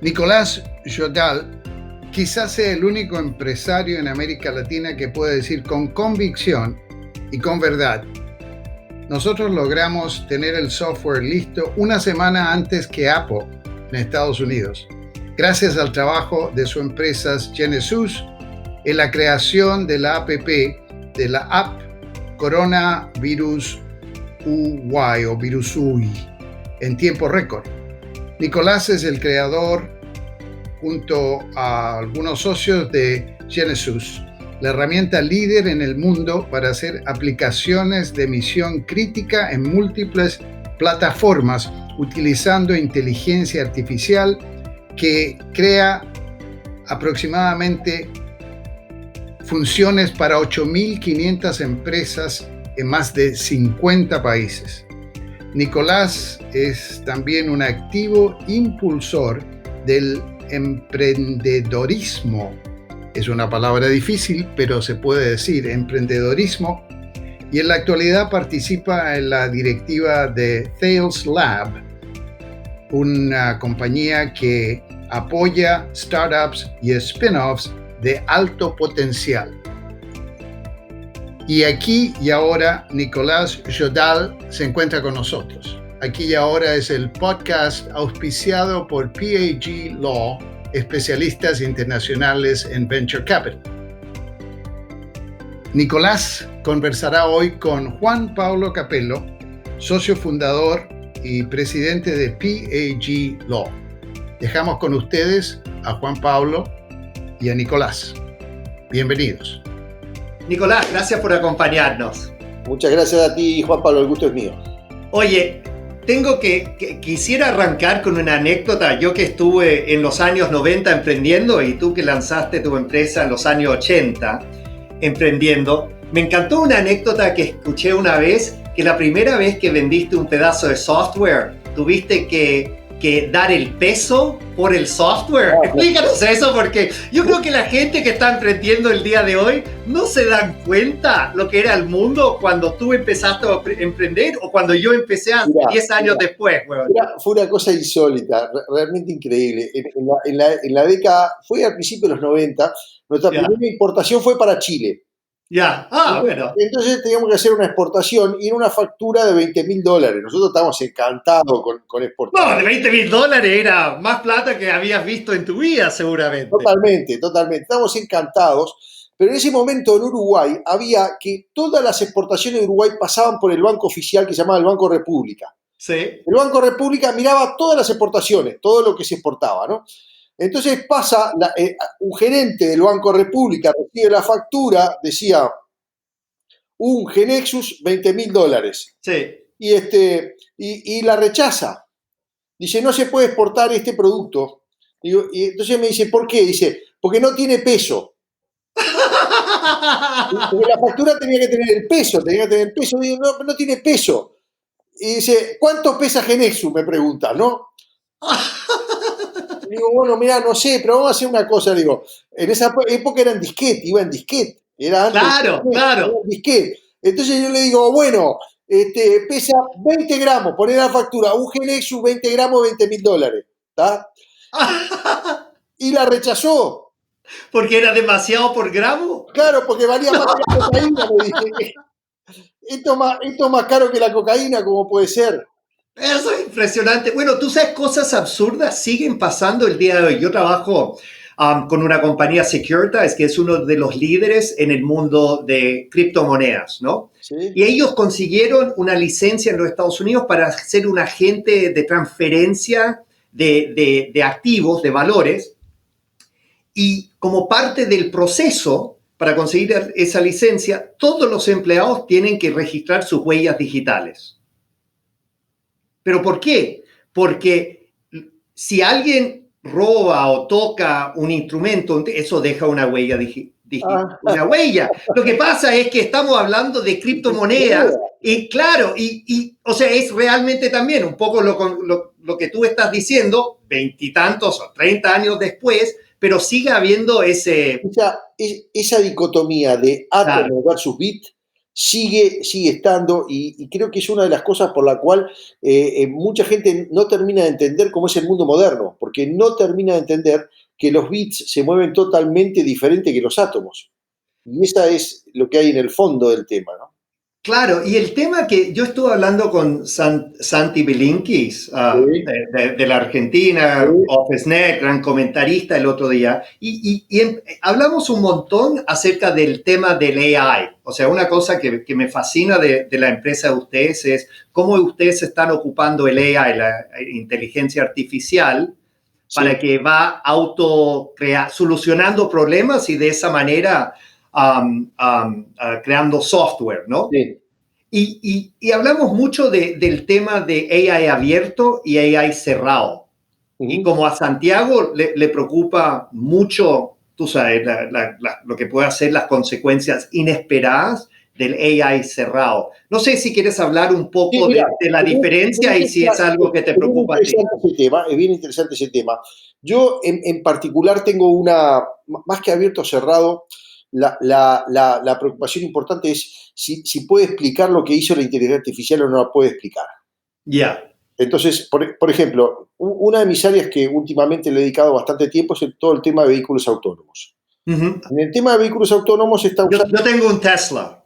Nicolás Jodal quizás sea el único empresario en América Latina que puede decir con convicción y con verdad: nosotros logramos tener el software listo una semana antes que Apple en Estados Unidos, gracias al trabajo de su empresa Genesys en la creación de la app de la app Coronavirus UI o Virus UI en tiempo récord. Nicolás es el creador, junto a algunos socios, de Genesys, la herramienta líder en el mundo para hacer aplicaciones de misión crítica en múltiples plataformas utilizando inteligencia artificial que crea aproximadamente funciones para 8.500 empresas en más de 50 países. Nicolás es también un activo impulsor del emprendedorismo. Es una palabra difícil, pero se puede decir emprendedorismo, y en la actualidad participa en la directiva de Thales Lab, una compañía que apoya startups y spin-offs de alto potencial. Y aquí y ahora Nicolás Jodal se encuentra con nosotros. Aquí y ahora es el podcast auspiciado por PAG Law, especialistas internacionales en Venture Capital. Nicolás conversará hoy con Juan Pablo Capello, socio fundador y presidente de PAG Law. Dejamos con ustedes a Juan Pablo y a Nicolás. Bienvenidos. Nicolás, gracias por acompañarnos. Muchas gracias a ti, Juan Pablo, el gusto es mío. Oye, quisiera arrancar con una anécdota. Yo que estuve en los años 90 emprendiendo y tú que lanzaste tu empresa en los años 80 emprendiendo, me encantó una anécdota que escuché una vez, que la primera vez que vendiste un pedazo de software, tuviste que dar el peso por el software. Explícanos eso, porque yo creo que la gente que está emprendiendo el día de hoy no se dan cuenta lo que era el mundo cuando tú empezaste a emprender o cuando yo empecé 10 años después. Fue una cosa insólita, realmente increíble. En la década, fue al principio de los 90, nuestra primera importación fue para Chile. Bueno. Entonces teníamos que hacer una exportación y era una factura de $20,000. Nosotros estábamos encantados con exportar. No, de $20,000 era más plata que habías visto en tu vida, seguramente. Totalmente. Estábamos encantados. Pero en ese momento en Uruguay había que todas las exportaciones de Uruguay pasaban por el banco oficial que se llamaba el Banco República. Sí. El Banco República miraba todas las exportaciones, todo lo que se exportaba, ¿no? Entonces pasa, un gerente del Banco República recibe la factura, decía, un Genexus, $20,000. Sí. Y la rechaza. Dice, no se puede exportar este producto. Y entonces me dice, ¿por qué? Dice, porque no tiene peso. Porque la factura tenía que tener el peso. Digo, no tiene peso. Y dice, ¿cuánto pesa Genexus? Me pregunta, ¿no? Digo, bueno, mira, no sé, pero vamos a hacer una cosa. Digo, en esa época iba en disquete. Era antes. Claro. En disquete. Entonces yo le digo, bueno, pesa 20 gramos, poner la factura, un Genexus 20 gramos, $20,000. ¿Está? Y la rechazó. ¿Porque era demasiado por gramo? Claro, porque valía más que la cocaína, me dije. Esto es más caro que la cocaína, ¿cómo puede ser? Eso es impresionante. Bueno, tú sabes, cosas absurdas siguen pasando el día de hoy. Yo trabajo con una compañía Securitas, que es uno de los líderes en el mundo de criptomonedas, ¿no? Sí. Y ellos consiguieron una licencia en los Estados Unidos para ser un agente de transferencia de activos, de valores. Y como parte del proceso para conseguir esa licencia, todos los empleados tienen que registrar sus huellas digitales. ¿Pero por qué? Porque si alguien roba o toca un instrumento, eso deja una huella una huella. Lo que pasa es que estamos hablando de criptomonedas y claro, o sea, es realmente también un poco lo que tú estás diciendo, 20 y tantos o 30 años después, pero sigue habiendo esa dicotomía de átomo versus bit sigue estando y creo que es una de las cosas por la cual mucha gente no termina de entender cómo es el mundo moderno, porque no termina de entender que los bits se mueven totalmente diferente que los átomos. Y esa es lo que hay en el fondo del tema, ¿no? Claro, y el tema que yo estuve hablando con Santi Bilinkis, Sí, de la Argentina, sí, OfficeNet, gran comentarista el otro día, hablamos un montón acerca del tema del AI. O sea, una cosa que me fascina de la empresa de ustedes es cómo ustedes están ocupando el AI, la inteligencia artificial, para sí, que va solucionando problemas y de esa manera creando software, ¿no? sí. Y hablamos mucho del tema de AI abierto y AI cerrado. Y Ujú. como a Santiago le preocupa mucho, tú sabes, lo que puede hacer las consecuencias inesperadas del AI cerrado. No sé si quieres hablar un Sí, poco mira, de la diferencia y si es algo que te es bien preocupa a ti. interesante ese tema, es bien interesante ese tema. Yo en particular tengo más que abierto o cerrado, la preocupación importante es si puede explicar lo que hizo la inteligencia artificial o no la puede explicar. Ya. Yeah. Entonces, por ejemplo, una de mis áreas que últimamente le he dedicado bastante tiempo es todo el tema de vehículos autónomos. Uh-huh. En el tema de vehículos autónomos se está usando. Yo tengo un Tesla.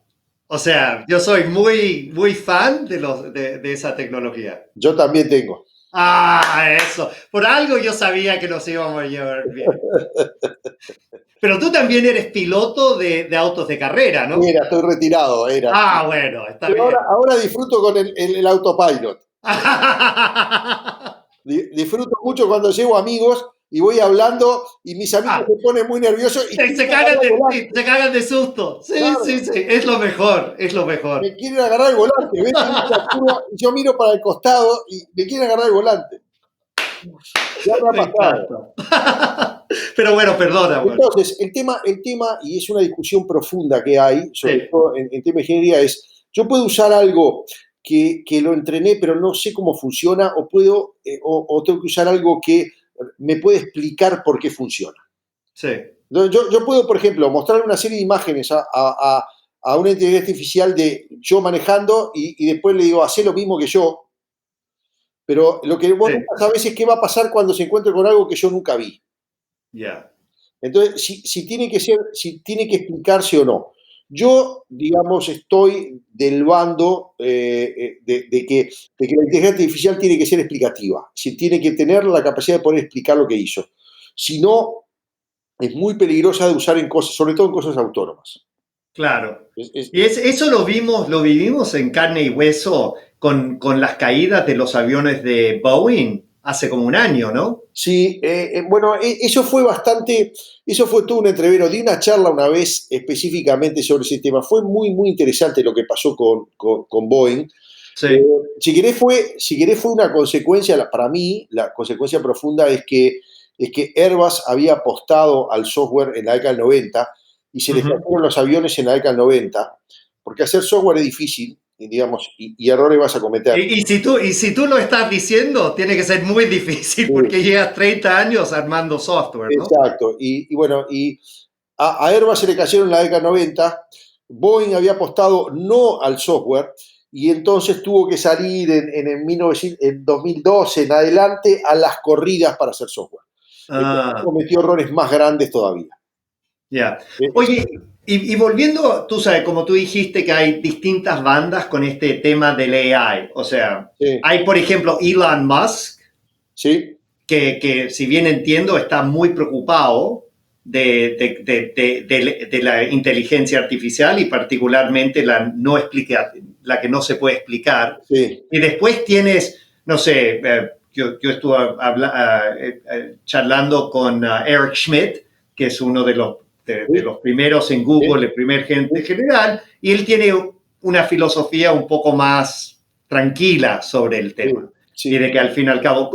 O sea, yo soy muy fan de esa tecnología. Yo también tengo. Ah, eso. Por algo yo sabía que nos íbamos a llevar bien. Pero tú también eres piloto de autos de carrera, ¿no? Estoy retirado, era. Ah, bueno, está Pero ahora, bien. ahora disfruto con el autopilot. Disfruto mucho cuando llevo amigos y voy hablando y mis amigos Ah, se ponen muy nerviosos y quieren agarrar el sí, volante. se cagan de susto. Sí, sí, Claro, sí. Es lo mejor, es lo mejor. me quieren agarrar el volante. Ven que viene la curva y yo miro para el costado y me quieren agarrar el volante. Ya me ha Me pasado. encanta. Pero bueno, perdona, bueno. Entonces, el tema, y es una discusión profunda que hay, sobre Sí, todo en tema de ingeniería, es, yo puedo usar algo que lo entrené, pero no sé cómo funciona, o tengo que usar algo que me puede explicar por qué funciona. sí, Yo puedo, por ejemplo, mostrar una serie de imágenes a una inteligencia artificial de yo manejando y después le digo, hacé lo mismo que yo, pero lo que vos sí. nunca sabés es qué va a pasar cuando se encuentre con algo que yo nunca vi. Ya. Entonces, si tiene que explicarse o no. Yo, digamos, estoy del bando de que la inteligencia artificial tiene que ser explicativa, si tiene que tener la capacidad de poder explicar lo que hizo. Si no, es muy peligrosa de usar en cosas, sobre todo en cosas autónomas. Claro. Es- es- Y eso lo vivimos en carne y hueso con las caídas de los aviones de Boeing hace como un año, ¿no? Sí, bueno, eso fue todo un entrevero. Di una charla una vez específicamente sobre ese tema. Fue muy, muy interesante lo que pasó con Boeing. Eh, Sí, si querés fue una consecuencia, para mí, la consecuencia profunda es que Airbus había apostado al software en la década del 90 y se les ujú. cayeron los aviones en la década del 90, porque hacer software es difícil, y, digamos, y errores vas a cometer. Y si tú lo estás diciendo, tiene que ser muy difícil Sí, porque llevas 30 años armando software, ¿no? exacto. Y bueno, a Airbus se le cayeron en la década del 90, Boeing había apostado no al software y entonces tuvo que salir en 2012 en adelante a las corridas para hacer software. Entonces Ah, cometió errores más grandes todavía. ya. Es- Oye, y volviendo, tú sabes, como tú dijiste que hay distintas bandas con este tema del AI. O sea, sí, hay, por ejemplo, Elon Musk, sí, que si bien entiendo está muy preocupado de la inteligencia artificial y particularmente la que no se puede explicar. sí, Y después tienes, no sé, yo estuve charlando con Eric Schmidt, que es uno de sí, los primeros en sí, Google, el primer gerente general, y él tiene una filosofía un poco más tranquila sobre el tema. sí, Y sí, de que al fin y al cabo,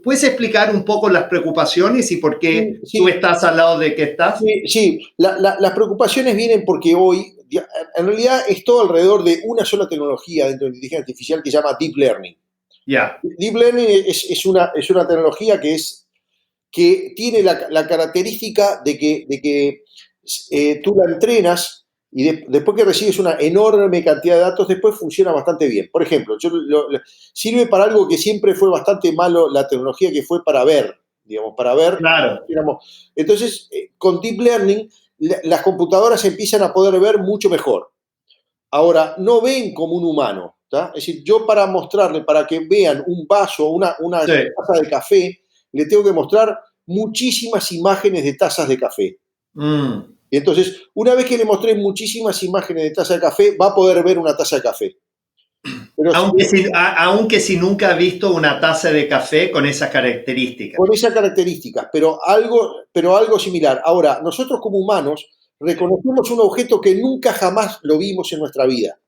¿puedes explicar un poco las preocupaciones y por qué sí, tú sí, estás al lado de que estás? sí, sí. Las preocupaciones vienen porque hoy, en realidad, es todo alrededor de una sola tecnología dentro de la inteligencia artificial que se llama Deep Learning. Ya, Deep Learning es una tecnología que tiene la característica de que tú la entrenas después que recibes una enorme cantidad de datos, después funciona bastante bien. Por ejemplo, sirve para algo que siempre fue bastante malo, la tecnología que fue para ver, digamos, para ver. Claro. Digamos. Entonces, con Deep Learning, las computadoras empiezan a poder ver mucho mejor. Ahora, no ven como un humano, ¿tá? Es decir, yo para mostrarle, para que vean un vaso, una Sí. taza de café, le tengo que mostrar muchísimas imágenes de tazas de café. Y entonces, una vez que le mostré muchísimas imágenes de taza de café, va a poder ver una taza de café. Pero aunque si nunca ha visto una taza de café con esas características. con esas características, pero algo similar. Ahora, nosotros como humanos reconocemos un objeto que nunca jamás lo vimos en nuestra vida.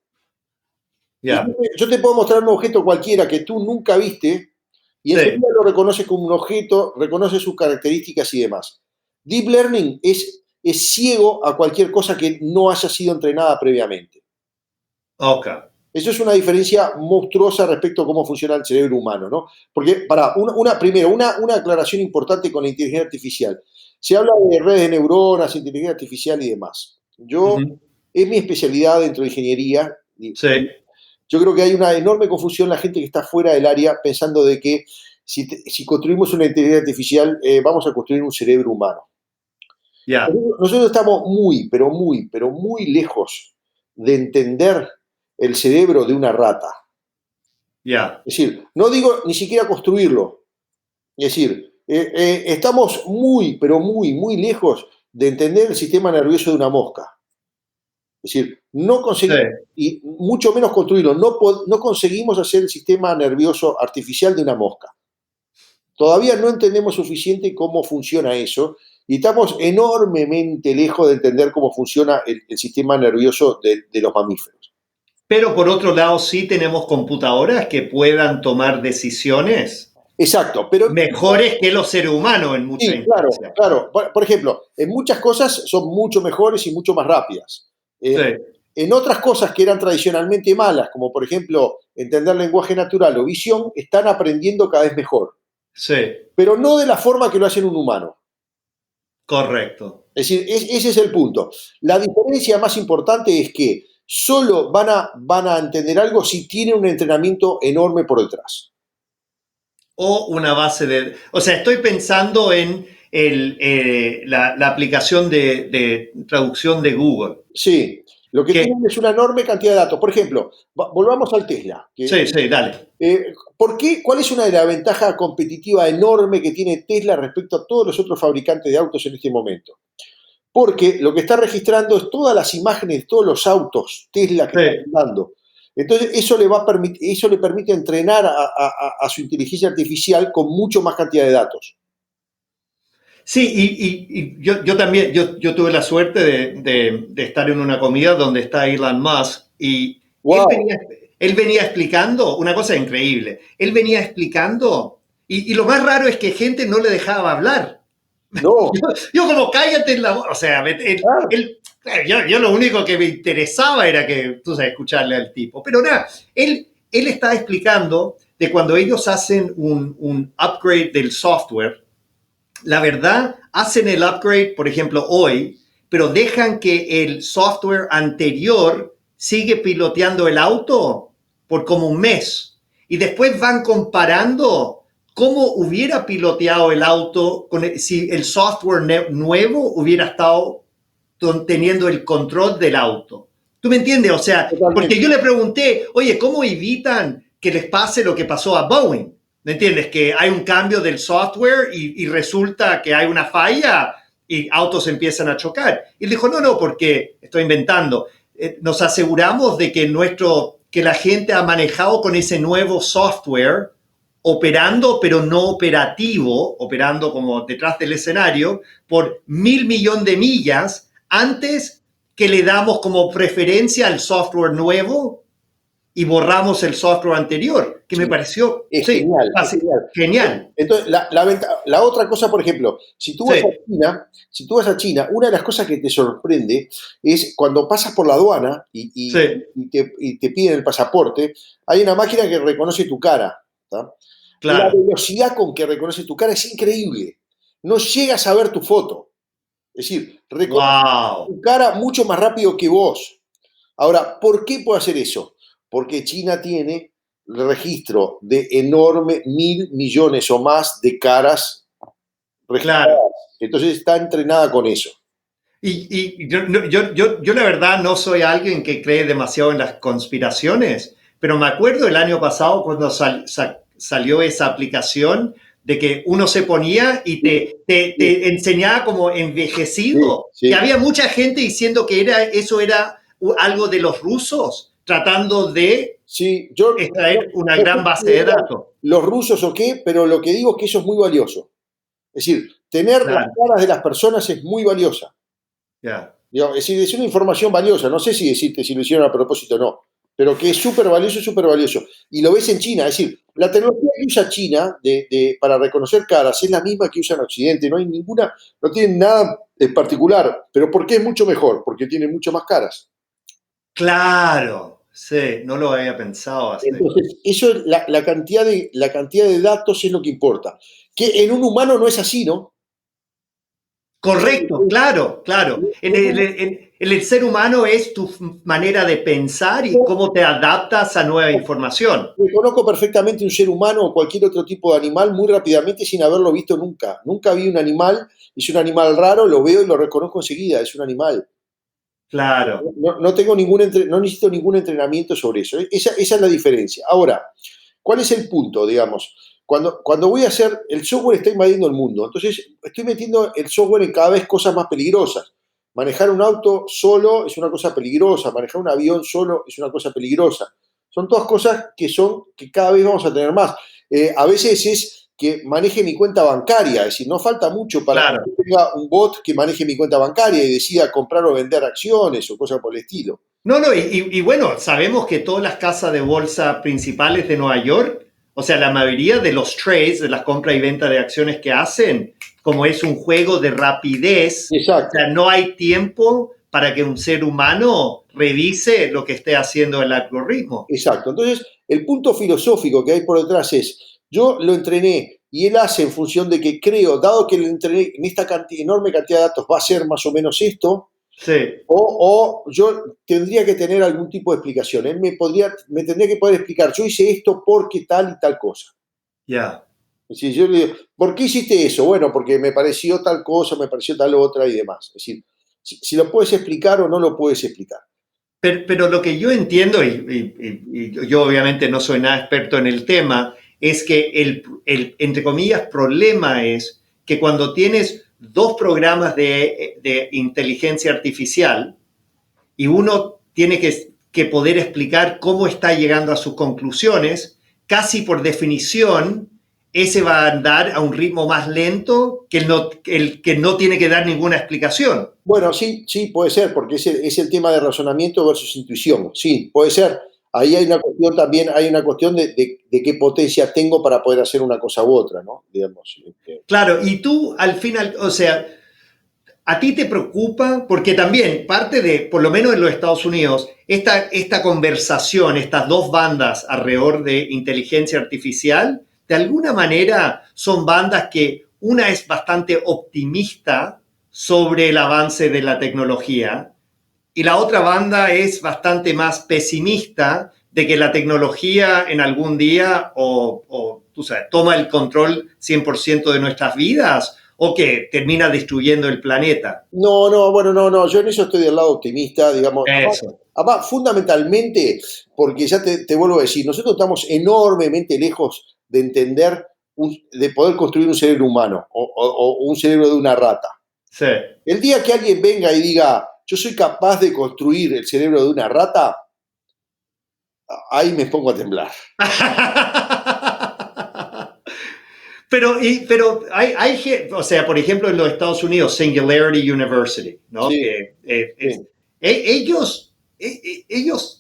Yeah. Yo te puedo mostrar un objeto cualquiera que tú nunca viste y enseguida lo reconoces como un objeto, reconoce sus características y demás. Deep Learning es ciego a cualquier cosa que no haya sido entrenada previamente. Ok. Eso es una diferencia monstruosa respecto a cómo funciona el cerebro humano, ¿no? Porque, primero, una aclaración importante con la inteligencia artificial. Se habla de redes de neuronas, inteligencia artificial y demás. Es mi especialidad dentro de ingeniería. Sí. Yo creo que hay una enorme confusión la gente que está fuera del área pensando de que si construimos una inteligencia artificial vamos a construir un cerebro humano. Yeah. Nosotros estamos muy, pero muy lejos de entender el cerebro de una rata. Yeah. Es decir, no digo ni siquiera construirlo. Es decir, estamos muy, pero muy lejos de entender el sistema nervioso de una mosca. Es decir, no conseguimos, y mucho menos construirlo, no conseguimos hacer el sistema nervioso artificial de una mosca. Todavía no entendemos suficiente cómo funciona eso y estamos enormemente lejos de entender cómo funciona el sistema nervioso de los mamíferos. Pero por otro lado, sí tenemos computadoras que puedan tomar decisiones. Exacto, pero mejores que los seres humanos en muchas instancias. Claro. Por ejemplo, en muchas cosas son mucho mejores y mucho más rápidas. En otras cosas que eran tradicionalmente malas, como por ejemplo entender lenguaje natural o visión, están aprendiendo cada vez mejor. Sí. Pero no de la forma que lo hacen un humano. Correcto. Es decir, ese es el punto. La diferencia más importante es que solo van a entender algo si tienen un entrenamiento enorme por detrás. O una base de... O sea, estoy pensando en la aplicación de traducción de Google. Sí, lo que tienen es una enorme cantidad de datos. Por ejemplo, volvamos al Tesla. Sí, dale. ¿Cuál es una de las ventajas competitivas enorme que tiene Tesla respecto a todos los otros fabricantes de autos en este momento? Porque lo que está registrando es todas las imágenes de todos los autos Tesla que están dando. Entonces, eso le permite entrenar a su inteligencia artificial con mucho más cantidad de datos. Sí, y yo también, yo tuve la suerte de estar en una comida donde está Elon Musk y wow. él venía explicando una cosa increíble. Él venía explicando y lo más raro es que gente no le dejaba hablar. No. Yo como cállate en la voz. O sea, yo lo único que me interesaba era que, tú sabes, escucharle al tipo. Pero nada, él estaba explicando de cuando ellos hacen un upgrade del software, la verdad, hacen el upgrade, por ejemplo, hoy, pero dejan que el software anterior sigue piloteando el auto por como un mes. Y después van comparando cómo hubiera piloteado el auto si el software nuevo hubiera estado teniendo el control del auto. ¿Tú me entiendes? O sea, porque yo le pregunté, oye, ¿cómo evitan que les pase lo que pasó a Boeing? ¿Me entiendes? Que hay un cambio del software y resulta que hay una falla y autos empiezan a chocar. Y él dijo, no, porque estoy inventando. Nos aseguramos de que la gente ha manejado con ese nuevo software operando, pero no operativo, operando como detrás del escenario, por 1.000 millones de millas antes que le damos como preferencia al software nuevo y borramos el software anterior, que me pareció genial. Entonces, la otra cosa, por ejemplo, si tú vas a China, una de las cosas que te sorprende es cuando pasas por la aduana y te piden el pasaporte, hay una máquina que reconoce tu cara. ¿Tá? Claro. La velocidad con que reconoce tu cara es increíble. No llegas a ver tu foto. Es decir, reconoce Wow. tu cara mucho más rápido que vos. Ahora, ¿por qué puede hacer eso? Porque China tiene el registro de enorme 1.000 millones o más de caras Claro. registradas. Entonces está entrenada con eso. Y yo la verdad no soy alguien que cree demasiado en las conspiraciones, pero me acuerdo el año pasado cuando salió esa aplicación de que uno se ponía y te enseñaba como envejecido, Sí, que sí. había mucha gente diciendo que eso era algo de los rusos tratando de Sí, yo extraer una no sé gran base si de eran datos. los rusos o qué, pero lo que digo es que eso es muy valioso. Es decir, tener las Claro, caras de las personas es muy valiosa. ya. Digamos, es decir, es una información valiosa. No sé si decirte si lo hicieron a propósito o no, pero que es súper valioso, súper valioso. Y lo ves en China. Es decir, la tecnología que usa China para reconocer caras es la misma que usa en Occidente. No hay ninguna, no tiene nada en particular. ¿Pero por qué es mucho mejor? Porque tiene mucho más caras. Claro, sí, no lo había pensado así. Entonces, eso es la cantidad de datos es lo que importa. Que en un humano no es así, ¿no? Correcto, claro, claro. El ser humano es tu manera de pensar y cómo te adaptas a nueva información. Reconozco perfectamente un ser humano o cualquier otro tipo de animal muy rápidamente sin haberlo visto nunca. Nunca vi un animal, es un animal raro, lo veo y lo reconozco enseguida, es un animal. Claro, No tengo no necesito ningún entrenamiento sobre eso. Esa es la diferencia. Ahora, ¿cuál es el punto, digamos? Cuando voy a hacer, el software está invadiendo el mundo, entonces estoy metiendo el software en cada vez cosas más peligrosas. Manejar un auto solo es una cosa peligrosa, manejar un avión solo es una cosa peligrosa. Son todas cosas que cada vez vamos a tener más. A veces es que maneje mi cuenta bancaria, es decir, no falta mucho para que claro. yo tenga un bot que maneje mi cuenta bancaria y decida comprar o vender acciones o cosas por el estilo. No, no, y bueno, sabemos que todas las casas de bolsa principales de Nueva York, o sea, la mayoría de los trades, de las compras y ventas de acciones que hacen, como es un juego de rapidez, o Exacto. sea, no hay tiempo para que un ser humano revise lo que esté haciendo el algoritmo. Exacto. Entonces, el punto filosófico que hay por detrás es, yo lo entrené y él hace en función de que creo, dado que lo entrené en esta enorme cantidad de datos, va a ser más o menos esto, Sí, o yo tendría que tener algún tipo de explicación. Él me tendría que poder explicar, yo hice esto porque tal y tal cosa. ya. Es decir, yo le digo, ¿por qué hiciste eso? Bueno, porque me pareció tal cosa, me pareció tal otra y demás. Es decir, si lo puedes explicar o no lo puedes explicar. Pero lo que yo entiendo, y yo obviamente no soy nada experto en el tema, es que entre comillas, problema es que cuando tienes dos programas de inteligencia artificial y uno tiene que poder explicar cómo está llegando a sus conclusiones, casi por definición, ese va a andar a un ritmo más lento que el que no tiene que dar ninguna explicación. Bueno, sí, sí, puede ser, porque es el tema de razonamiento versus intuición. Sí, puede ser. Ahí hay una cuestión también, hay una cuestión de qué potencia tengo para poder hacer una cosa u otra, ¿no? Digamos. Claro, y tú al final, o sea, a ti te preocupa, porque también parte de, por lo menos en los Estados Unidos, esta conversación, estas dos bandas alrededor de inteligencia artificial, de alguna manera son bandas que una es bastante optimista sobre el avance de la tecnología y la otra banda es bastante más pesimista de que la tecnología en algún día o tú sabes, toma el control 100% de nuestras vidas o que termina destruyendo el planeta. No, no, bueno, no, no, yo en eso estoy del lado optimista, digamos. Eso. Además, fundamentalmente, porque ya te vuelvo a decir, nosotros estamos enormemente lejos de entender, de poder construir un cerebro humano o un cerebro de una rata. Sí. El día que alguien venga y diga, yo soy capaz de construir el cerebro de una rata, ahí me pongo a temblar. Pero o sea, por ejemplo, en los Estados Unidos, Singularity University, ¿no? Sí, Que sí. ellos,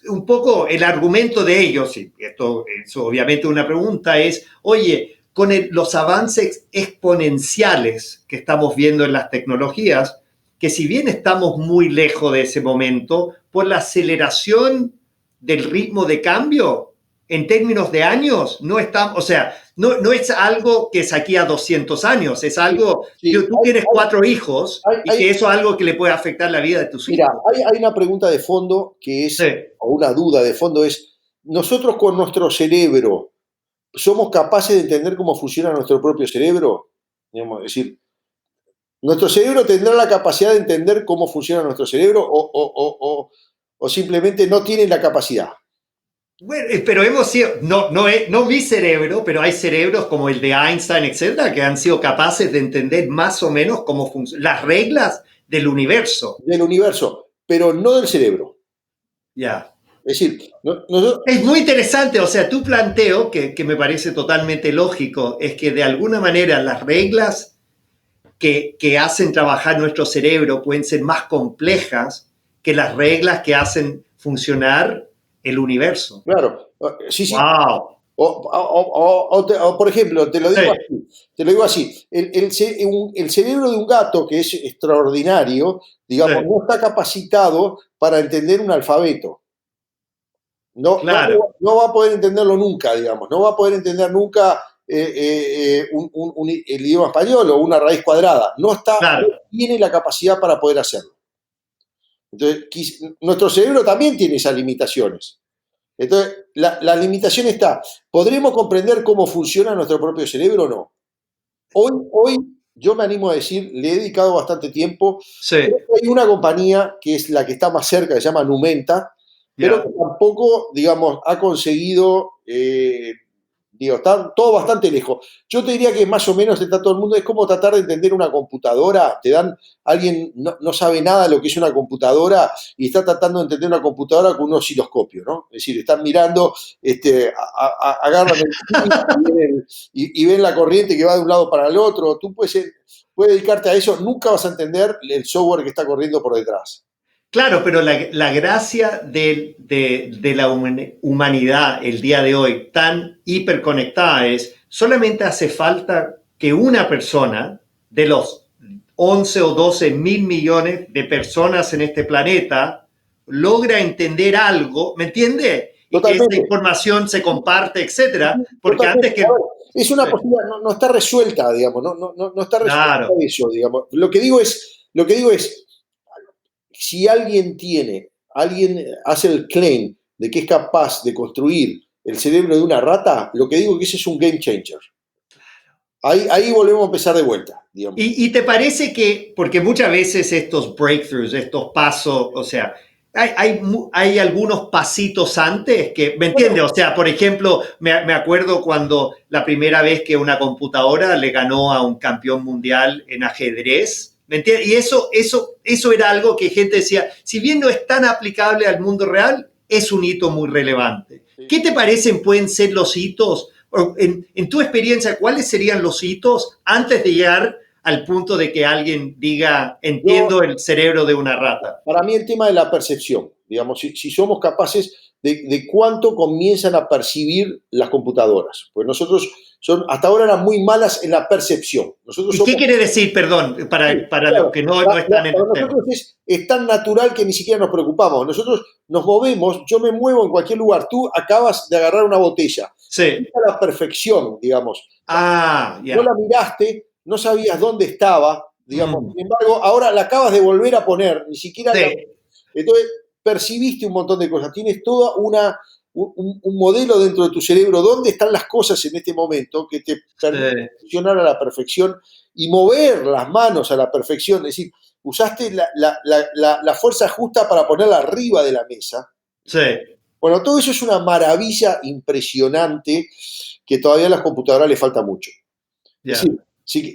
un poco, el argumento de ellos, y esto es obviamente una pregunta, es, oye, con los avances exponenciales que estamos viendo en las tecnologías, que si bien estamos muy lejos de ese momento, por la aceleración del ritmo de cambio, en términos de años, no estamos, o sea, no es algo que es aquí a 200 años, es algo Sí, que tú tienes 4 hijos y que eso es algo que le puede afectar la vida de tus mira, hijos. hay una pregunta de fondo que Sí. es, o una duda de fondo es, ¿nosotros con nuestro cerebro somos capaces de entender cómo funciona nuestro propio cerebro? Digamos, es decir, ¿nuestro cerebro tendrá la capacidad de entender cómo funciona nuestro cerebro o simplemente no tiene la capacidad? Bueno, pero hemos sido, no mi cerebro, pero hay cerebros como el de Einstein, etcétera, que han sido capaces de entender más o menos cómo funcionan las reglas del universo. Del universo, pero no del cerebro. Ya. Es decir, nosotros, Es muy interesante, o sea, tu planteo, que me parece totalmente lógico, es que de alguna manera las reglas que hacen trabajar nuestro cerebro pueden ser más complejas que las reglas que hacen funcionar el universo. claro, sí, sí. ¡Wow! Por ejemplo, Sí, te lo digo así, el cerebro de un gato, que es extraordinario, sí, digamos, no está capacitado para entender un alfabeto. claro, No va a poder entenderlo nunca, digamos, no va a poder entender nunca el idioma español o una raíz cuadrada. No claro. tiene la capacidad para poder hacerlo. Entonces, nuestro cerebro también tiene esas limitaciones. Entonces, la limitación está, ¿podremos comprender cómo funciona nuestro propio cerebro o no? Hoy yo me animo a decir, le he dedicado bastante tiempo. Sí, Creo que hay una compañía que es la que está más cerca, que se llama Numenta, pero que ya. tampoco, digamos, ha conseguido, digo, está todo bastante lejos. Yo te diría que más o menos está todo el mundo, es como tratar de entender una computadora, alguien no sabe nada de lo que es una computadora y está tratando de entender una computadora con un osciloscopio, ¿no? Es decir, están mirando, agarran el y ven la corriente que va de un lado para el otro. Tú puedes dedicarte a eso, nunca vas a entender el software que está corriendo por detrás. Claro, pero la gracia de la humanidad el día de hoy tan hiperconectada es, solamente hace falta que una persona de los 11 o 12 mil millones de personas en este planeta logra entender algo, ¿me entiende? Y que esa Totalmente. información se comparte, etcétera, porque Totalmente. antes A que... ver, es una Sí, posibilidad, no está resuelta, digamos, no está resuelta claro, eso, digamos. Lo que digo es, si alguien hace el claim de que es capaz de construir el cerebro de una rata, lo que digo es que ese es un game changer. Ahí volvemos a empezar de vuelta, digamos. ¿Y te parece que, porque muchas veces estos breakthroughs, estos pasos, o sea, hay algunos pasitos antes que, ¿me entiendes? O sea, por ejemplo, me acuerdo cuando la primera vez que una computadora le ganó a un campeón mundial en ajedrez, ¿me entiendes? Y eso era algo que gente decía, si bien no es tan aplicable al mundo real, es un hito muy relevante. Sí. ¿Qué te parecen pueden ser los hitos? En tu experiencia, ¿cuáles serían los hitos antes de llegar al punto de que alguien diga, Yo, entiendo el cerebro de una rata? Para mí el tema de la percepción, digamos, si somos capaces de cuánto comienzan a percibir las computadoras. Pues nosotros hasta ahora eran muy malas en la percepción. Nosotros ¿Y qué somos, quiere decir, perdón, sí, para los claro, que no están en para el tema? nosotros es tan natural que ni siquiera nos preocupamos. Nosotros nos movemos, yo me muevo en cualquier lugar. Tú acabas de agarrar una botella. Sí. A la perfección, digamos. Ah, No ya. la miraste, no sabías dónde estaba, digamos. Mm, Sin embargo, ahora la acabas de volver a poner, ni siquiera la... sí, Entonces, percibiste un montón de cosas. Tienes toda un modelo dentro de tu cerebro, dónde están las cosas en este momento que te permite sí, funcionar a la perfección y mover las manos a la perfección. Es decir, usaste la fuerza justa para ponerla arriba de la mesa. sí, Bueno, todo eso es una maravilla impresionante que todavía a las computadoras le falta mucho. Es ya. decir,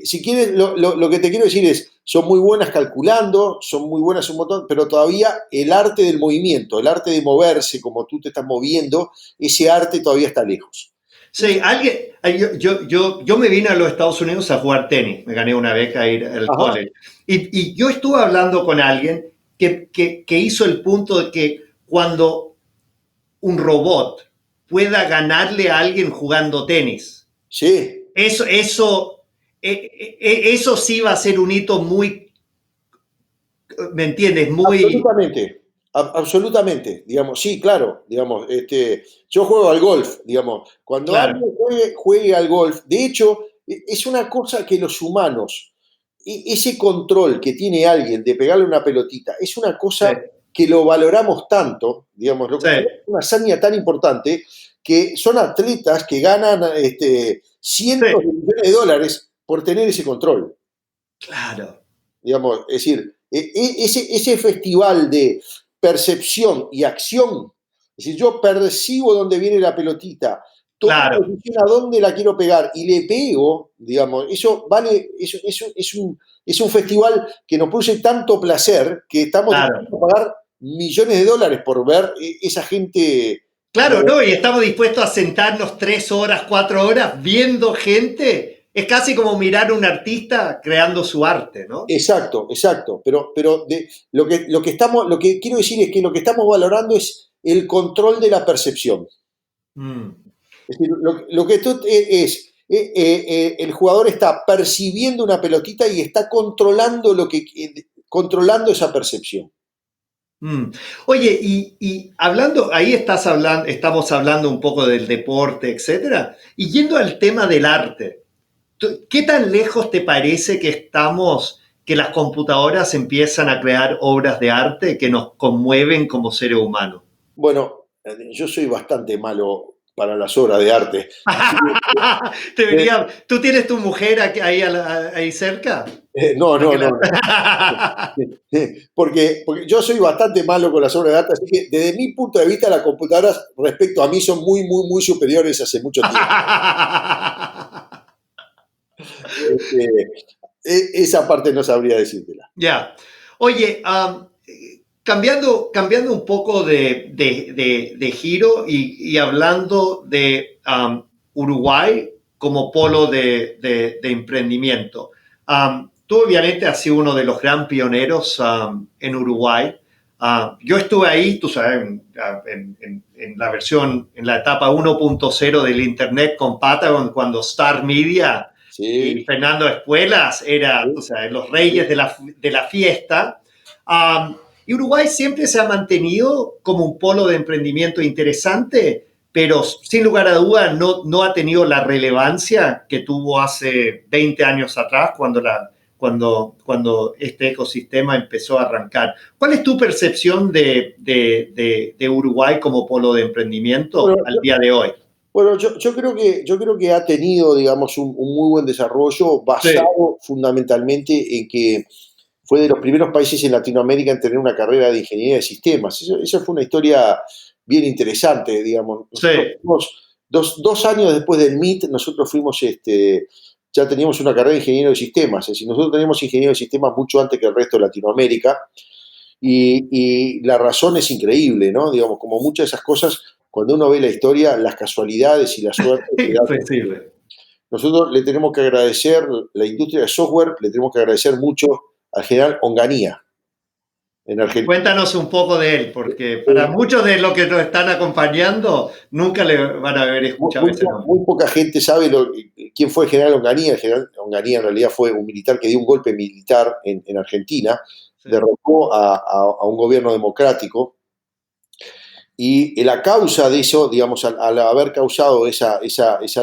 si quieres, lo que te quiero decir es, son muy buenas calculando, son muy buenas un montón, pero todavía el arte del movimiento, el arte de moverse como tú te estás moviendo, ese arte todavía está lejos. Sí, yo me vine a los Estados Unidos a jugar tenis, me gané una beca a ir al Ajá, college. Y yo estuve hablando con alguien que hizo el punto de que cuando un robot pueda ganarle a alguien jugando tenis, sí, eso sí va a ser un hito muy, ¿me entiendes? Muy, absolutamente. Absolutamente, digamos, sí, claro, digamos, yo juego al golf, digamos, cuando Claro, alguien juegue al golf, de hecho, es una cosa que los humanos, ese control que tiene alguien de pegarle una pelotita, es una sí, cosa que lo valoramos tanto, digamos, lo sí, consideramos una hazaña tan importante que son atletas que ganan cientos de sí, millones de dólares por tener ese control. claro, Digamos, es decir, ese festival de percepción y acción, es decir, yo percibo dónde viene la pelotita, tomo la claro, decisión a dónde la quiero pegar y le pego, digamos, eso vale, es un festival que nos produce tanto placer que estamos claro. dispuestos a pagar millones de dólares por ver esa gente. Claro, ¿no? Y estamos dispuestos a sentarnos 3 horas, 4 horas viendo gente. Es casi como mirar a un artista creando su arte, ¿no? Exacto, exacto. Pero lo que quiero decir es que lo que estamos valorando es el control de la percepción. Mm. Es decir, lo que tú es, el jugador está percibiendo una pelotita y está controlando controlando esa percepción. Mm. Oye, y hablando, ahí estamos hablando un poco del deporte, etcétera, y yendo al tema del arte, ¿qué tan lejos te parece que estamos, que las computadoras empiezan a crear obras de arte que nos conmueven como seres humanos? Bueno, yo soy bastante malo para las obras de arte. Así que, ¿Tú tienes tu mujer ahí, ahí cerca? no, ¿A no, que no, la- no. Porque yo soy bastante malo con las obras de arte, así que desde mi punto de vista las computadoras respecto a mí son muy, muy, muy superiores hace mucho tiempo. Este, esa parte no sabría decírtela. Ya. Oye, cambiando un poco de giro y hablando de Uruguay como polo de emprendimiento. Tú obviamente has sido uno de los gran pioneros en Uruguay. Yo estuve ahí, tú sabes, en la versión, en la etapa 1.0 del Internet con Patagon, cuando Star Media y Sí, Fernando Espuelas era, o sí, sea, los reyes sí. de la fiesta. Y Uruguay siempre se ha mantenido como un polo de emprendimiento interesante, pero sin lugar a dudas no ha tenido la relevancia que tuvo hace 20 años atrás cuando este ecosistema empezó a arrancar. ¿Cuál es tu percepción de Uruguay como polo de emprendimiento Bueno, al día de hoy? bueno, yo creo que ha tenido, digamos, un muy buen desarrollo Sí, basado fundamentalmente en que fue de los primeros países en Latinoamérica en tener una carrera de ingeniería de sistemas. Eso fue una historia bien interesante, digamos. sí, Nosotros fuimos, dos años después del MIT, nosotros fuimos, ya teníamos una carrera de ingeniero de sistemas. Es decir, nosotros teníamos ingeniero de sistemas mucho antes que el resto de Latinoamérica. Y la razón es increíble, ¿no? Digamos, como muchas de esas cosas, cuando uno ve la historia, las casualidades y la suerte se dan. imposible. Nosotros le tenemos que agradecer, la industria de software, le tenemos que agradecer mucho al general Onganía en Argentina. Cuéntanos un poco de él, porque para muchos de los que nos están acompañando nunca le van a haber escuchado ese nombre. Muy poca gente sabe quién fue el general Onganía. El general Onganía en realidad fue un militar que dio un golpe militar en Argentina, Sí. derrocó a un gobierno democrático. Y la causa de eso, digamos, al haber causado esa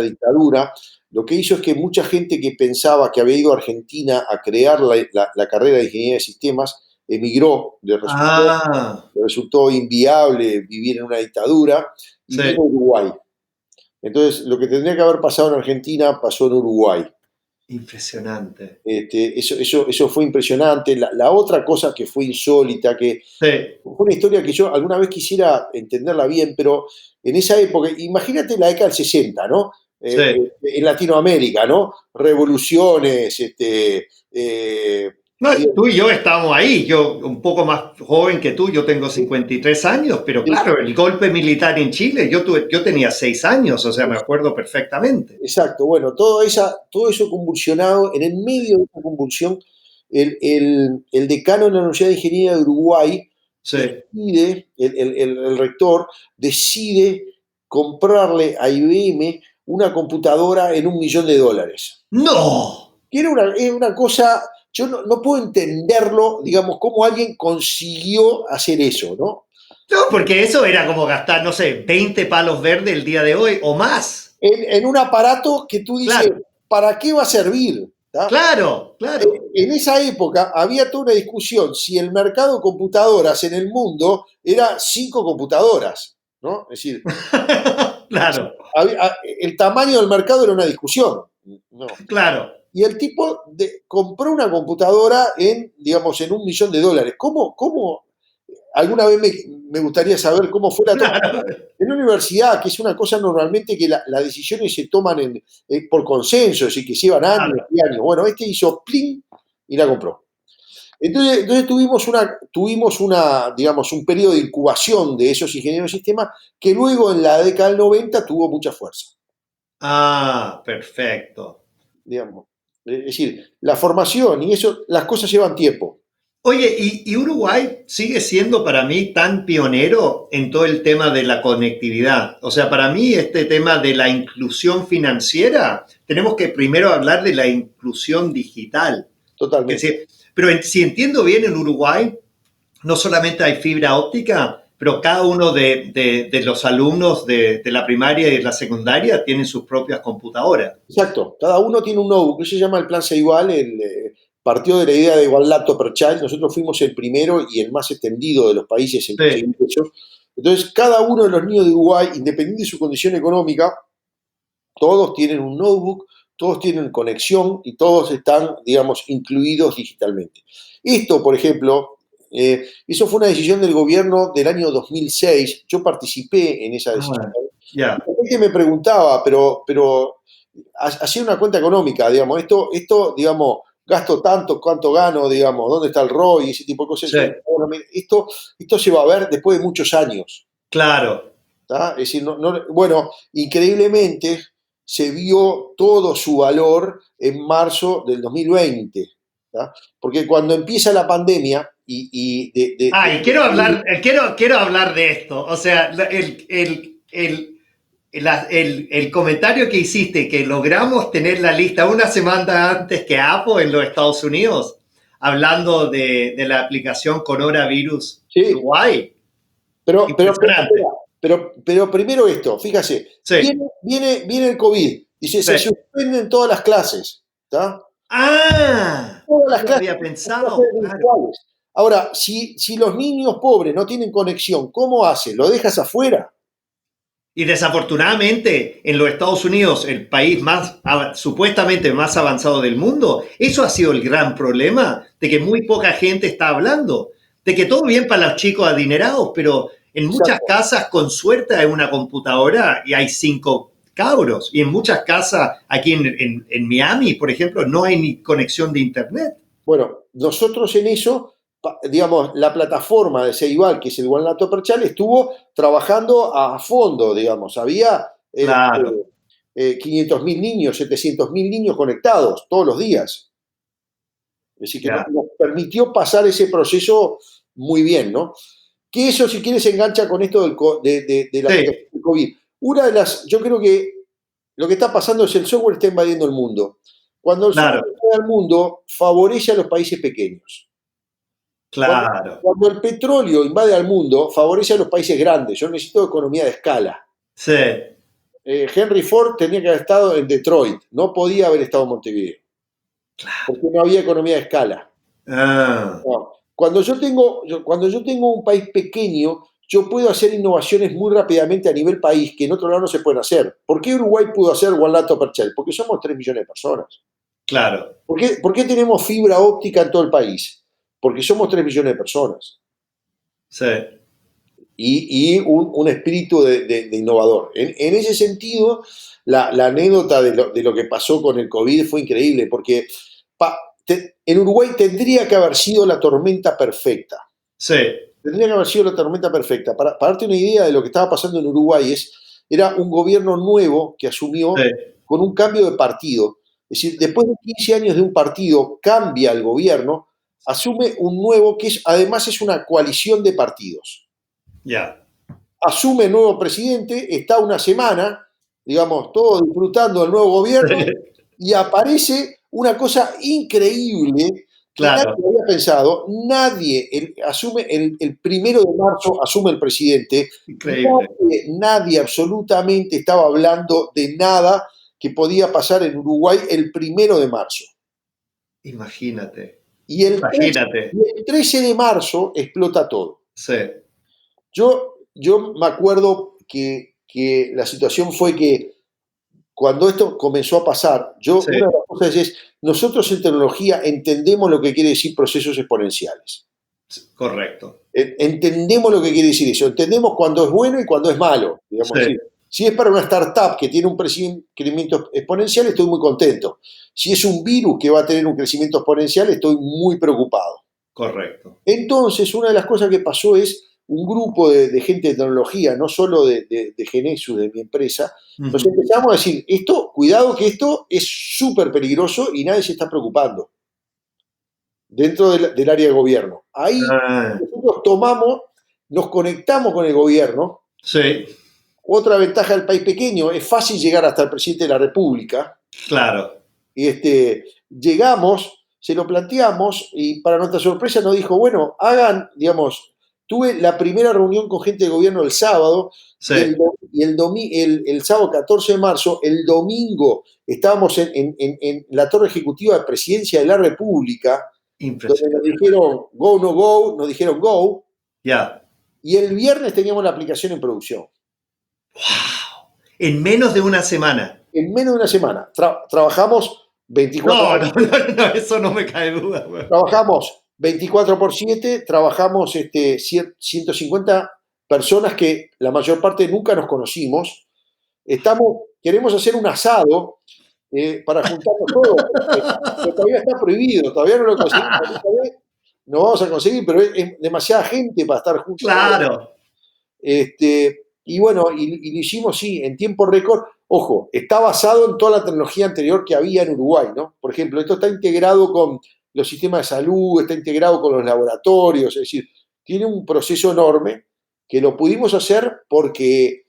dictadura, lo que hizo es que mucha gente que pensaba que había ido a Argentina a crear la carrera de ingeniería de sistemas, emigró, Ah, le resultó inviable vivir en una dictadura y vino sí, a Uruguay. Entonces, lo que tendría que haber pasado en Argentina pasó en Uruguay. impresionante. Eso fue impresionante. La otra cosa que fue insólita, que Sí, fue una historia que yo alguna vez quisiera entenderla bien, pero en esa época, imagínate la década del 60, ¿no? sí. En Latinoamérica, ¿no? Revoluciones, No, había- tú y yo estamos ahí, yo un poco más joven que tú, yo tengo 53 años, pero claro, el golpe militar en Chile, yo tenía 6 años, o sea, me acuerdo perfectamente. exacto, bueno, todo eso convulsionado, en el medio de esa convulsión, el decano de la Universidad de Ingeniería de Uruguay Sí. el rector, decide comprarle a IBM una computadora en $1 millón. ¡No! Que era una cosa yo no puedo entenderlo, digamos, cómo alguien consiguió hacer eso, ¿no? No, porque eso era como gastar, no sé, 20 palos verdes el día de hoy o más. En un aparato que tú dices, Claro, ¿para qué va a servir? ¿Tá? claro, claro. En esa época había toda una discusión si el mercado de computadoras en el mundo era 5 computadoras, ¿no? Es decir, Claro, el tamaño del mercado era una discusión, ¿no? claro. Y el tipo compró una computadora digamos, en $1.000.000. ¿Cómo? Alguna vez me gustaría saber cómo fue la toma. Claro, En la universidad, que es una cosa normalmente que las decisiones se toman por consenso, es decir, que llevan años claro. y años. Bueno, este hizo plin y la compró. Entonces tuvimos digamos, un periodo de incubación de esos ingenieros de sistemas que luego en la década del 90 tuvo mucha fuerza, Ah, perfecto. digamos. Es decir, la formación y eso, las cosas llevan tiempo. Oye, ¿y Uruguay sigue siendo para mí tan pionero en todo el tema de la conectividad? O sea, para mí este tema de la inclusión financiera, tenemos que primero hablar de la inclusión digital. Que Totalmente. si- pero si entiendo bien, en Uruguay no solamente hay fibra óptica, pero cada uno de los alumnos de la primaria y de la secundaria tienen sus propias computadoras. Exacto. Cada uno tiene un notebook. Eso se llama el Plan Ceibal. Partió de la idea de One Laptop per Child. Nosotros fuimos el primero y el más extendido de los países en conseguir Sí, eso. Entonces, cada uno de los niños de Uruguay, independiente de su condición económica, todos tienen un notebook, todos tienen conexión y todos están, digamos, incluidos digitalmente. Esto, por ejemplo, eso fue una decisión del gobierno del año 2006. Yo participé en esa decisión. ah, ya, La gente me preguntaba, pero hacía una cuenta económica, digamos, esto, digamos, gasto tanto, cuánto gano, digamos, dónde está el ROI y ese tipo de cosas. sí, Bueno, mire, esto se va a ver después de muchos años. claro. ¿Tá? Es decir, bueno, increíblemente se vio todo su valor en marzo del 2020, ¿tá? Porque cuando empieza la pandemia Y quiero hablar de esto. O sea, el comentario que hiciste, que logramos tener la lista una semana antes que Apple en los Estados Unidos, hablando de la aplicación Coronavirus sí, Uruguay. pero, Impresionante. pero primero esto, fíjase, Sí, viene el COVID, dice, sí. se suspenden todas las clases, ¿tá? Todas No las lo clases había van a ser pensado, claro. virtuales. Ahora, si los niños pobres no tienen conexión, ¿cómo hace? ¿Lo dejas afuera? Y desafortunadamente, en los Estados Unidos, el país supuestamente más avanzado del mundo, eso ha sido el gran problema, de que muy poca gente está hablando, de que todo bien para los chicos adinerados, pero en muchas Exacto. casas, con suerte, hay una computadora y hay 5 cabros. Y en muchas casas, aquí en Miami, por ejemplo, no hay ni conexión de internet. Bueno, nosotros en eso, digamos, la plataforma de Ceibal, que es el Guanato Perchal, estuvo trabajando a fondo, digamos. Había Claro, 500.000 niños, 700.000 niños conectados todos los días. Es decir, que ya, nos permitió pasar ese proceso muy bien, ¿no? Que eso, si quieres, engancha con esto de la situación sí, del COVID. Yo creo que lo que está pasando es el software está invadiendo el mundo. Cuando el software claro, invade el mundo, favorece a los países pequeños. Cuando, claro, cuando el petróleo invade al mundo, favorece a los países grandes. Yo necesito economía de escala. sí, Henry Ford tenía que haber estado en Detroit, no podía haber estado en Montevideo, porque no había economía de escala. ah, No. Cuando yo tengo un país pequeño, yo puedo hacer innovaciones muy rápidamente a nivel país que en otro lado no se pueden hacer. ¿Por qué Uruguay pudo hacer One Laptop per Child? Porque somos 3 millones de personas. claro, ¿Por qué tenemos fibra óptica en todo el país? Porque somos 3 millones de personas. sí. Y un espíritu de innovador. En ese sentido, la anécdota de lo que pasó con el COVID fue increíble, porque en Uruguay tendría que haber sido la tormenta perfecta. Sí, Tendría que haber sido la tormenta perfecta. Para darte una idea de lo que estaba pasando en Uruguay, era un gobierno nuevo que asumió sí, con un cambio de partido. Es decir, después de 15 años de un partido, cambia el gobierno, asume un nuevo que además es una coalición de partidos. ya. Asume el nuevo presidente, está una semana, digamos, todos disfrutando del nuevo gobierno, y aparece una cosa increíble Claro, nadie había pensado, asume el 1 de marzo, asume el presidente, increíble. nadie absolutamente estaba hablando de nada que podía pasar en Uruguay el 1 de marzo. Imagínate, Y imagínate. el 13 de marzo explota todo. Sí, Yo me acuerdo que la situación fue que cuando esto comenzó a pasar, sí, una de las cosas es, nosotros en tecnología entendemos lo que quiere decir procesos exponenciales. correcto. Entendemos lo que quiere decir eso, entendemos cuando es bueno y cuando es malo. Digamos, Sí, si es para una startup que tiene un crecimiento exponencial, estoy muy contento. Si es un virus que va a tener un crecimiento exponencial, estoy muy preocupado. correcto. Entonces, una de las cosas que pasó es un grupo de gente de tecnología, no solo de Genesus, de mi empresa, nos Ujú. empezamos a decir, cuidado que esto es súper peligroso y nadie se está preocupando dentro del área de gobierno. Ahí Ah, nosotros nos conectamos con el gobierno. sí, Otra ventaja del país pequeño, es fácil llegar hasta el presidente de la República. claro. Y llegamos, se lo planteamos y para nuestra sorpresa nos dijo, bueno, tuve la primera reunión con gente de gobierno el sábado Sí, el sábado 14 de marzo, el domingo estábamos en la torre ejecutiva de presidencia de la República, donde nos impresionante. dijeron go, no go, nos dijeron go, Ya. y el viernes teníamos la aplicación en producción. En menos de una semana. En menos de una semana. Trabajamos 24 No, horas. no, no, no, eso no me cae duda, güey. Trabajamos 24/7, trabajamos 150 personas que la mayor parte nunca nos conocimos. Queremos hacer un asado para juntarnos todos, pero todavía está prohibido, todavía no lo conseguimos. Esta vez no vamos a conseguir, pero es demasiada gente para estar juntos todos. Claro. Y bueno, y lo hicimos, sí, en tiempo récord. Ojo, está basado en toda la tecnología anterior que había en Uruguay, ¿no? Por ejemplo, esto está integrado con los sistemas de salud, está integrado con los laboratorios, es decir, tiene un proceso enorme que lo pudimos hacer porque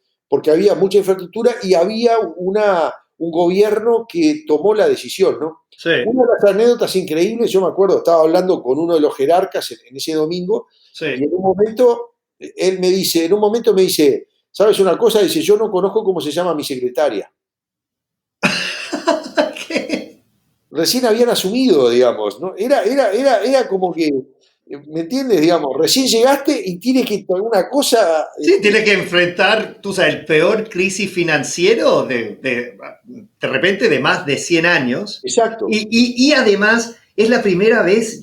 había mucha infraestructura y había un gobierno que tomó la decisión, ¿no? Sí, Una de las anécdotas increíbles, yo me acuerdo, estaba hablando con uno de los jerarcas en ese domingo y sí. en un momento me dice, ¿sabes una cosa? Dice, yo no conozco cómo se llama mi secretaria. ¿Qué? Recién habían asumido, digamos, ¿no? Era como que, ¿me entiendes? Digamos, recién llegaste y tienes que alguna cosa. Sí, tiene que enfrentar, tú sabes, el peor crisis financiero de repente de más de 100 años. Exacto. Y además es la primera vez,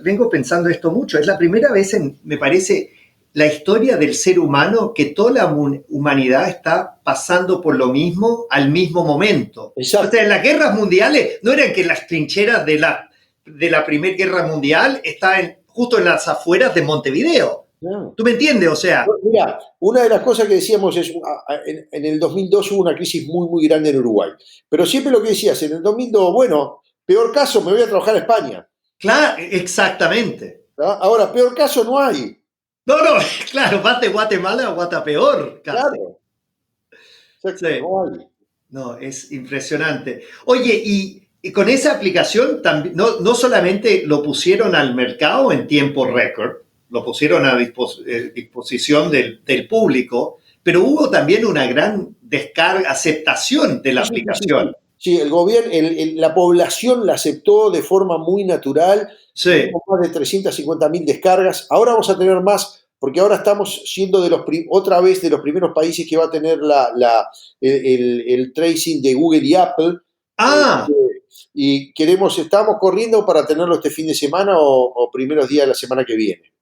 vengo pensando esto mucho, es la primera vez me parece, la historia del ser humano que toda la humanidad está pasando por lo mismo al mismo momento. Exacto. O sea, en las guerras mundiales no eran que las trincheras de la Primera Guerra Mundial estaban justo en las afueras de Montevideo. No. ¿Tú me entiendes? O sea, Mira, una de las cosas que decíamos es, en el 2002 hubo una crisis muy, muy grande en Uruguay. Pero siempre lo que decías, en el 2002, bueno, peor caso, me voy a trabajar a España. claro, exactamente. ¿No? Ahora, peor caso no hay. No, claro, vas de Guatemala a Guatapeor, casi. Claro. Exacto, Sí. no hay. No, es impresionante. Oye, y con esa aplicación también, no solamente lo pusieron al mercado en tiempo récord, lo pusieron a disposición del público, pero hubo también una gran descarga, aceptación de la aplicación. Sí, el gobierno, la población la aceptó de forma muy natural. Sí, Tenemos más de 350.000 descargas. Ahora vamos a tener más, porque ahora estamos siendo otra vez de los primeros países que va a tener el tracing de Google y Apple. ah, Y estamos corriendo para tenerlo este fin de semana o primeros días de la semana que viene.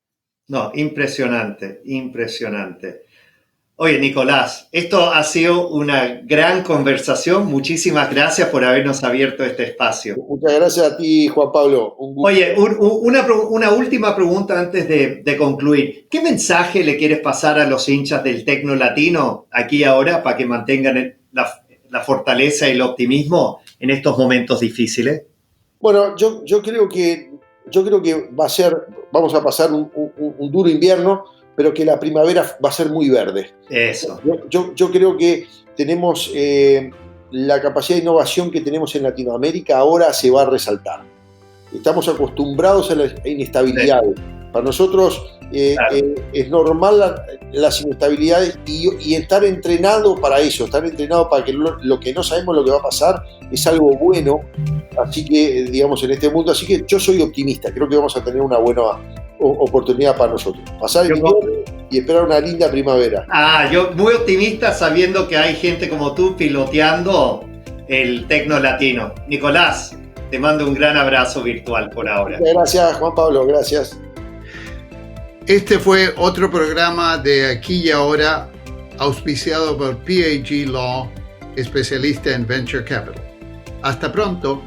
no, impresionante, impresionante. Oye, Nicolás, esto ha sido una gran conversación. Muchísimas gracias por habernos abierto este espacio. Muchas gracias a ti, Juan Pablo. Un gusto. Oye, una última pregunta antes de concluir. ¿Qué mensaje le quieres pasar a los hinchas del Tecno Latino aquí ahora para que mantengan la fortaleza y el optimismo en estos momentos difíciles? Bueno, yo creo que vamos a pasar un duro invierno, pero que la primavera va a ser muy verde. Eso. Yo creo que tenemos la capacidad de innovación que tenemos en Latinoamérica ahora se va a resaltar. estamos acostumbrados a la inestabilidad. Sí. Para nosotros es normal las inestabilidades y estar entrenado para eso, estar entrenado para que lo que no sabemos lo que va a pasar es algo bueno. Así que, digamos, en este mundo, así que yo soy optimista, creo que vamos a tener una buena oportunidad para nosotros. Pasar el invierno y esperar una linda primavera. Yo muy optimista sabiendo que hay gente como tú piloteando el tecno latino. Nicolás, te mando un gran abrazo virtual por ahora. Gracias, Juan Pablo, gracias. Este fue otro programa de Aquí y Ahora, auspiciado por PAG Law, especialista en Venture Capital. Hasta pronto.